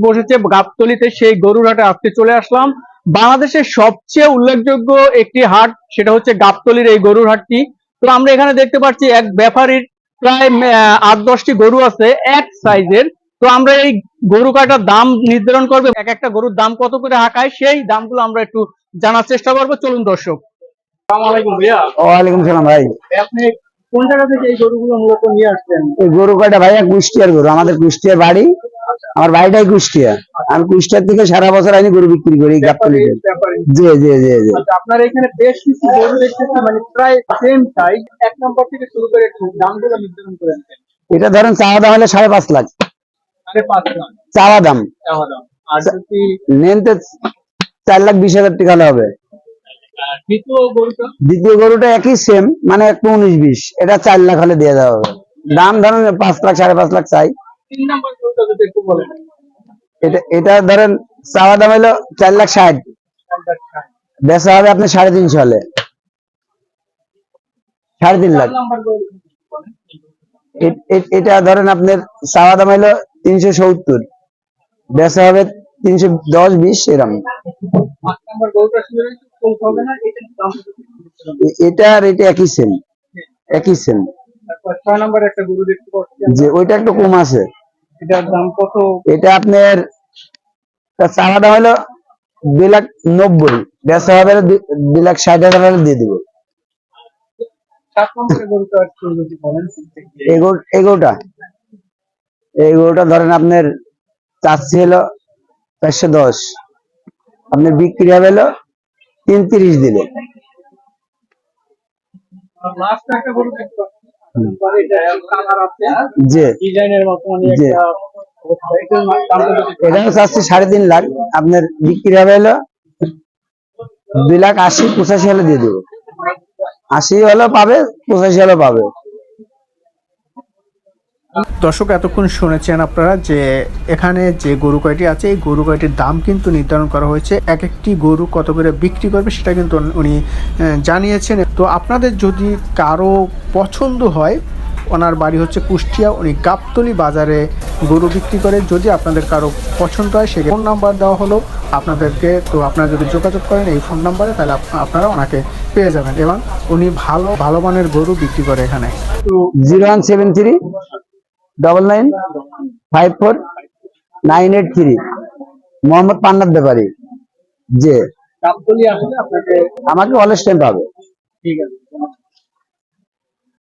বসেছে গাবতলীতে, সেই গরুর হাটে আজকে চলে আসলাম। বাংলাদেশের সবচেয়ে উল্লেখযোগ্য একটি হাট, সেটা হচ্ছে গাবতলীর এই গরুর হাটটি। তো আমরা এখানে দেখতে পাচ্ছি এক ব্যাপারীর প্রায় 8-10টি গরু আছে এক সাইজের। তো আমরা এই গরু কাটার দাম নির্ধারণ করবো, এক একটা গরুর দাম কত করে হাঁকায় সেই দামগুলো আমরা একটু জানার চেষ্টা করবো। চলুন দর্শক। আসসালামু আলাইকুম ভাইয়া। ওয়ালাইকুম সালাম ভাই। আপনি কোন জায়গা থেকে এই গরুগুলো মূলত নিয়ে আসছেন? এই গরু কয়টা ভাইয়া কুষ্টিয়ার গরু, আমাদের কুষ্টিয়ার বাড়ি, আমার বাড়িটাই কুষ্টিয়া। আমি কুষ্টিয়ার থেকে সারা বছর আমি গরু বিক্রি করি গাবতলীতে। জি জি জি জি। আচ্ছা, আপনার এখানে বেশ কিছু গরু দেখতেছি, মানে প্রায় সেম সাইজ। এক নম্বর থেকে শুরু করে একটু দামগুলো নির্ধারণ করে দেন। এটা ধরেন চাওয়া দাম হলে 5.5 লাখ 5.5 লাখ চাওয়া দাম। আর যদি নেন তো 4,20,000 টাকা হলে হবে। দ্বিতীয় গরুটা একই সেম, মানে একটু 19-20, এটা 4 লাখ হলে দিয়ে দেওয়া হবে। দাম ধরেন 5 লাখ 5.5 লাখ চাই। 3 নম্বর গরুটা যদি একটু বলেন। এটা ধরেন চাওয়া দাম হলো 4,60,000, বেচা হবে আপনি 350 হলে, 3.5 লাখ। এটা ধরেন আপনার চাওয়া দাম হলো 370, বেচা হবে 310-20 এরকম। এটা আর এটা একই সেম, একই সেম। যে ওইটা একটু কম আছে। এটার দাম কত? এটা আপনার চাওয়া দাম হলো 2,90,000, বেচা হবে 2,60,000 দিয়ে দিব। এগোটা ধরেন আপনার চাচ্ছি হলো 410, আপনার বিক্রি হবে হলো 330 দিলে। এটা চাচ্ছি 3.5 লাখ, আপনার বিক্রি হবে হলো 2,80,85 হলে দিয়ে দেবো। 80 হলেও পাবে, 85 হলেও পাবে। দর্শক, এতক্ষণ শুনেছেন আপনারা যে এখানে যে গরু কয়টি আছে, এই গরু কয়টির দাম কিন্তু নির্ধারণ করা হয়েছে। এক একটি গরু কত করে বিক্রি করবে সেটা কিন্তু উনি জানিয়েছেন। তো আপনাদের যদি কারো পছন্দ হয়, ওনার বাড়ি হচ্ছে কুষ্টিয়া, উনি গাবতলী বাজারে গরু বিক্রি করে। যদি আপনাদের কারো পছন্দ হয়, সে ফোন নাম্বার দেওয়া হলো আপনাদেরকে। তো আপনারা যদি যোগাযোগ করেন এই ফোন নাম্বারে, তাহলে আপনারা ওনাকে পেয়ে যাবেন। এবং উনি ভালো মানের গরু বিক্রি করে এখানে। 01739954 মোহাম্মদ পান্নার ব্যাপারী। যে গাবতলী আসলে আপনাকে আমাকে অলস টাইম পাবে। ঠিক আছে।